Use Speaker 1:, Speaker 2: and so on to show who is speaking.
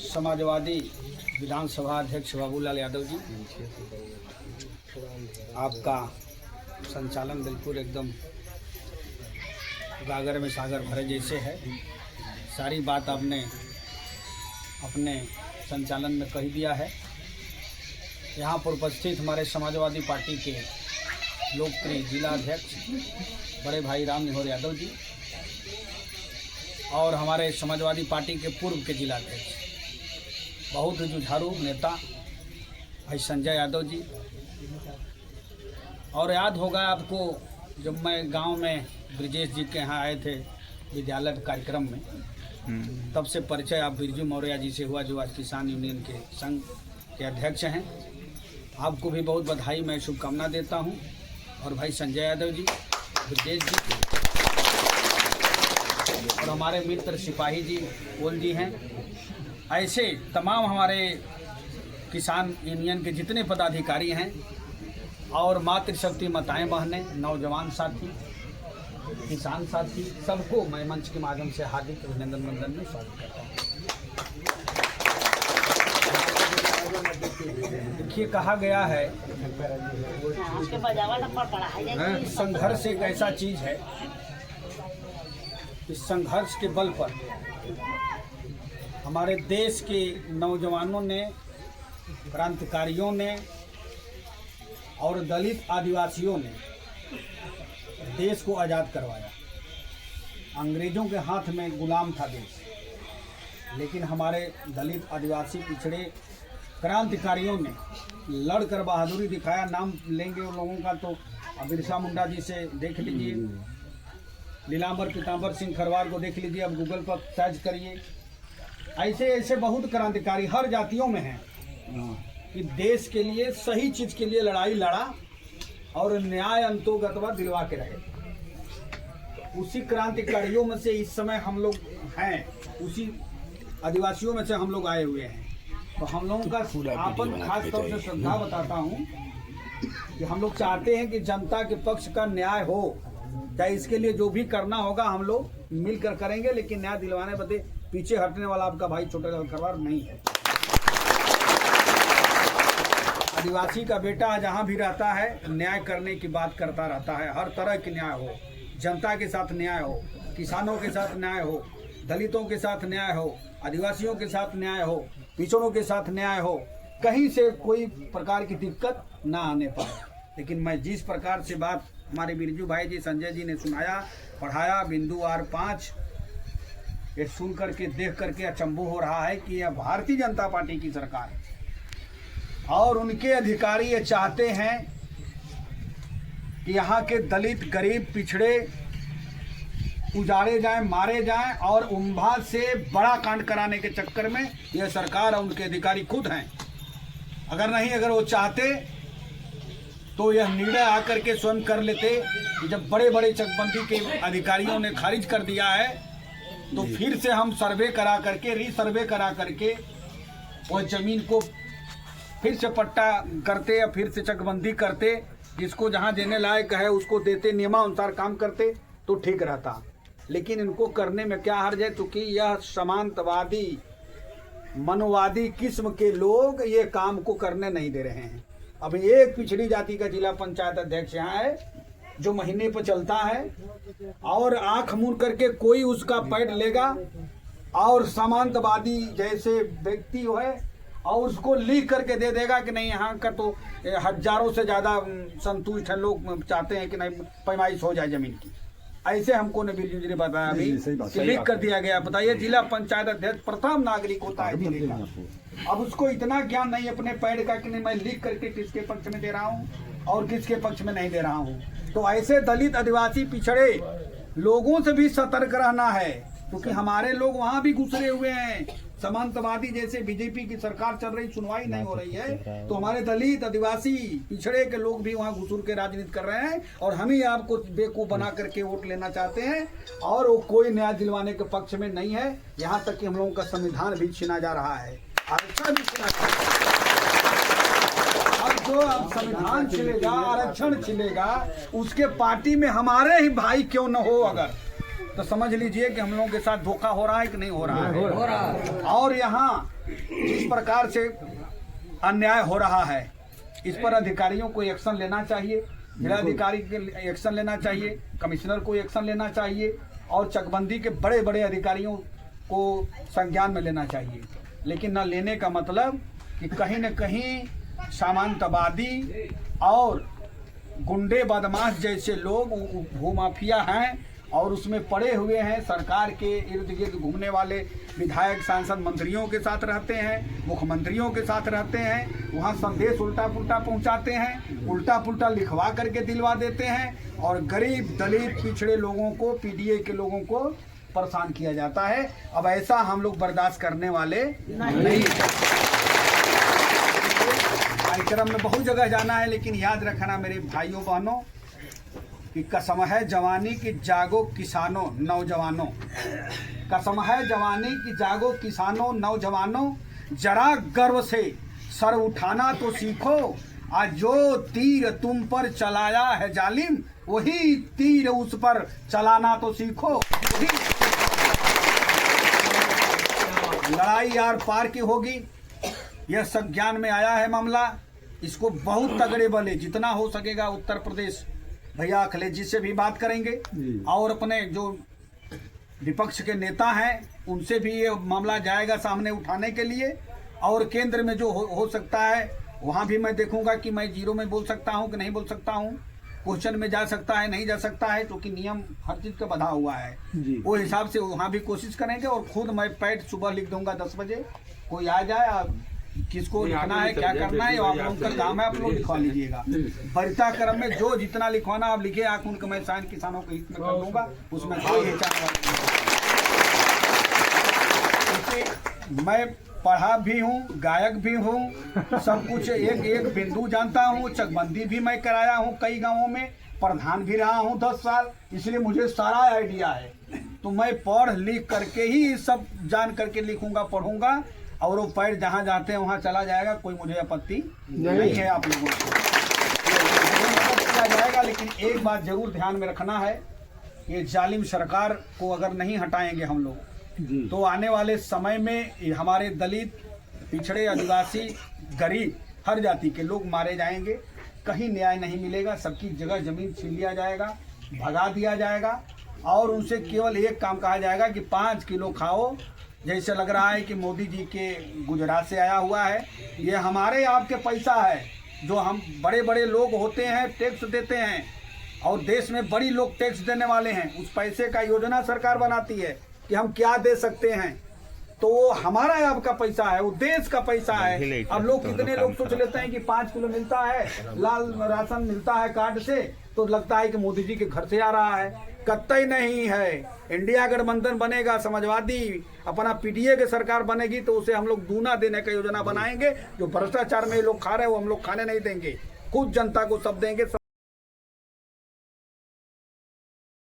Speaker 1: समाजवादी विधानसभा अध्यक्ष बाबूलाल यादव जी, आपका संचालन बिल्कुल एकदम गागर में सागर भरे जैसे है। सारी बात आपने अपने संचालन में कह दिया है। यहाँ पर उपस्थित हमारे समाजवादी पार्टी के लोकप्रिय जिला अध्यक्ष बड़े भाई राम निहोर यादव जी और हमारे समाजवादी पार्टी के पूर्व के जिला अध्यक्ष बहुत जुझारू नेता भाई संजय यादव जी। और याद होगा आपको, जब मैं गांव में ब्रिजेश जी के यहाँ आए थे विद्यालय कार्यक्रम में, तब से परिचय आप बिरजू मौर्य जी से हुआ, जो आज किसान यूनियन के संघ के अध्यक्ष हैं। आपको भी बहुत बधाई, मैं शुभकामना देता हूं। और भाई संजय यादव जी, ब्रिजेश जी और हमारे मित्र सिपाही जी ओल जी हैं। ऐसे तमाम हमारे किसान यूनियन के जितने पदाधिकारी हैं और मातृशक्ति माताएं बहनें, नौजवान साथी, किसान साथी, सबको मैं मंच के माध्यम से हार्दिक अभिनंदन वंदन में स्वागत करता हूँ। देखिए, कहा गया है संघर्ष एक ऐसा चीज है, इस संघर्ष के बल पर हमारे देश के नौजवानों ने, क्रांतिकारियों ने और दलित आदिवासियों ने देश को आज़ाद करवाया। अंग्रेजों के हाथ में गुलाम था देश, लेकिन हमारे दलित आदिवासी पिछड़े क्रांतिकारियों ने लड़कर बहादुरी दिखाया। नाम लेंगे उन लोगों का तो बिरसा मुंडा जी से देख लीजिए, नीलांबर पीतांबर सिंह खरवार को देख लीजिए, अब गूगल पर सर्च करिए। ऐसे ऐसे बहुत क्रांतिकारी हर जातियों में हैं कि देश के लिए, सही चीज़ के लिए लड़ाई लड़ा और न्याय अंतोगतवा दिलवा के रहे। उसी क्रांतिकारियों में से इस समय हम लोग हैं, उसी आदिवासियों में से हम लोग आए हुए हैं। तो हम लोगों का आपन खास तौर से श्रद्धा बताता हूँ कि हम लोग चाहते हैं कि जनता के पक्ष का न्याय हो, चाहे इसके लिए जो भी करना होगा हम लोग मिलकर करेंगे, लेकिन न्याय दिलवाने बदले पीछे हटने वाला आपका भाई छोटेलाल खरवार नहीं है। आदिवासी का बेटा जहाँ भी रहता है न्याय करने की बात करता रहता है। हर तरह की न्याय हो, जनता के साथ न्याय हो, किसानों के साथ न्याय हो, दलितों के साथ न्याय हो, आदिवासियों के साथ न्याय हो, पिछड़ों के साथ न्याय हो, कहीं से कोई प्रकार की दिक्कत ना आने पाए। लेकिन मैं जिस प्रकार से बात हमारे बिरजू भाई जी, संजय जी ने सुनाया, पढ़ाया, बिंदु आर 5, ये सुन करके देख करके अचंभव हो रहा है कि यह भारतीय जनता पार्टी की सरकार है और उनके अधिकारी ये चाहते हैं कि यहाँ के दलित, गरीब, पिछड़े उजाड़े जाएं, मारे जाएं और उम्भाद से बड़ा कांड कराने के चक्कर में यह सरकार और उनके अधिकारी खुद हैं। अगर वो चाहते तो यह निर्णय आकर के स्वयं कर लेते कि जब बड़े बड़े चकबंदी के अधिकारियों ने खारिज कर दिया है तो फिर से हम सर्वे करा करके, रीसर्वे करा करके वह जमीन को फिर से पट्टा करते या फिर से चकबंदी करते, जिसको जहां देने लायक है उसको देते, नियमानुसार काम करते तो ठीक रहता। लेकिन इनको करने में क्या हर्ज है, क्योंकि यह समांतवादी मनोवादी किस्म के लोग ये काम को करने नहीं दे रहे हैं। अभी एक पिछड़ी जाति का जिला पंचायत अध्यक्ष यहाँ है जो महीने पर चलता है और आंख मूंद करके कोई उसका पैड लेगा और समांतवादी जैसे व्यक्ति है और उसको लिख करके दे देगा कि नहीं, यहाँ का तो हजारों से ज़्यादा संतुष्ट है, लोग चाहते हैं कि नहीं पैमाइश हो जाए जमीन की। ऐसे हमको ने बिरजू जी ने बताया अभी कि लिख कर दिया गया। बताइए, जिला पंचायत अध्यक्ष प्रथम नागरिक होता है जिले का, अब उसको इतना ज्ञान नहीं अपने पैड का कि नहीं मैं लिख करके किसके पक्ष में दे रहा हूँ और किसके पक्ष में नहीं दे रहा हूँ। तो ऐसे दलित, आदिवासी, पिछड़े लोगों से भी सतर्क रहना है, क्योंकि हमारे लोग वहाँ भी घुसरे हुए हैं। समांतवादी जैसे बीजेपी की सरकार चल रही, सुनवाई नहीं हो रही है, तो हमारे दलित, आदिवासी, पिछड़े के लोग भी वहाँ घुसूर के राजनीति कर रहे हैं और हम ही आपको बेवकूफ बना करके वोट लेना चाहते हैं और वो कोई न्याय दिलवाने के पक्ष में नहीं है। यहाँ तक कि हम लोगों का संविधान भी छीना जा रहा है, आरक्षण भी छीना जा रहा है। और जो संविधान छिलेगा, आरक्षण छिलेगा, उसके पार्टी में हमारे ही भाई क्यों न हो, अगर तो समझ लीजिए कि हम लोगों के साथ धोखा हो रहा है कि नहीं हो रहा है।
Speaker 2: हो रहा है।
Speaker 1: और यहाँ जिस प्रकार से अन्याय हो रहा है, इस पर अधिकारियों को एक्शन लेना चाहिए, जिलाधिकारी के एक्शन लेना चाहिए, कमिश्नर को एक्शन लेना चाहिए और चकबंदी के बड़े बड़े अधिकारियों को संज्ञान में लेना चाहिए। लेकिन न लेने का मतलब कि कहीं न कहीं सामंतवादी और गुंडे बदमाश जैसे लोग भूमाफिया हैं और उसमें पड़े हुए हैं, सरकार के इर्द गिर्द घूमने वाले विधायक सांसद मंत्रियों के साथ रहते हैं, मुख्यमंत्रियों के साथ रहते हैं, वहाँ संदेश उल्टा पुल्टा पहुँचाते हैं, उल्टा पुल्टा लिखवा करके दिलवा देते हैं और गरीब दलित पिछड़े लोगों को, पीडीए के लोगों को परेशान किया जाता है। अब ऐसा हम लोग बर्दाश्त करने वाले नहीं। कार्यक्रम में बहुत जगह जाना है, लेकिन याद रखना मेरे भाइयों बहनों कि कसम है जवानी की जागो किसानों नौजवानों, कसम है जवानी की जागो किसानों नौजवानों, जरा गर्व से सर उठाना तो सीखो, आज जो तीर तुम पर चलाया है जालिम, वही तीर उस पर चलाना तो सीखो। लड़ाई यार पार की होगी, यह संज्ञान में आया है मामला। इसको बहुत तगड़े बले जितना हो सकेगा उत्तर प्रदेश भैया अखिलेश जी से भी बात करेंगे और अपने जो विपक्ष के नेता हैं उनसे भी ये मामला जाएगा सामने उठाने के लिए। और केंद्र में जो हो सकता है वहाँ भी मैं देखूंगा कि मैं जीरो में बोल सकता हूँ कि नहीं बोल सकता हूँ, क्वेश्चन में जा सकता है नहीं जा सकता है, क्योंकि नियम हर चीज़ का बधा हुआ है। वो हिसाब से वहाँ भी कोशिश करेंगे और खुद मैं पैड सुबह लिख दूंगा 10 बजे, कोई आ जाए, किसको लिखना है क्या करना है आप लोगों का काम है, आप लोग लिखवा लीजिएगा। वरिता क्रम में जो जितना लिखवाना आप लिखे, आंख उनका मैं साइन किसानों के हित में कर दूंगा, उसमें कोई हिचक। मैं पढ़ा भी हूँ, गायक भी हूँ, सब कुछ एक एक बिंदु जानता हूँ, चकबंदी भी मैं कराया हूँ कई गाँवों में, प्रधान भी रहा हूँ 10 साल, इसलिए मुझे सारा आइडिया है। तो मैं पढ़ लिख करके ही सब जान करके लिखूंगा, पढ़ूंगा और वो पैर जहाँ जाते हैं वहाँ चला जाएगा, कोई मुझे आपत्ति नहीं है। आप लोगों को किया जाएगा, लेकिन एक बात जरूर ध्यान में रखना है, ये जालिम सरकार को अगर नहीं हटाएंगे हम लोग तो आने वाले समय में हमारे दलित, पिछड़े, आदिवासी, गरीब, हर जाति के लोग मारे जाएंगे, कहीं न्याय नहीं मिलेगा, सबकी जगह जमीन छीन लिया जाएगा, भगा दिया जाएगा और उनसे केवल एक काम कहा जाएगा कि 5 किलो खाओ। जैसे लग रहा है कि मोदी जी के गुजरात से आया हुआ है, ये हमारे आपके पैसा है जो हम बड़े बड़े लोग होते हैं टैक्स देते हैं और देश में बड़ी लोग टैक्स देने वाले हैं, उस पैसे का योजना सरकार बनाती है कि हम क्या दे सकते हैं, तो वो हमारा आपका पैसा है, वो देश का पैसा है। अब लोग कितने लोग सोच लेते हैं कि 5 किलो मिलता है, लाल राशन मिलता है कार्ड से, तो लगता है कि मोदी जी के घर से आ रहा है। कतई नहीं है। इंडिया गठबंधन बनेगा, समाजवादी अपना पीडीए की सरकार बनेगी तो उसे हम लोग दूना देने का योजना बनाएंगे। जो भ्रष्टाचार में लोग खा रहे हैं वो हम लोग खाने नहीं देंगे, खुद जनता को सब देंगे।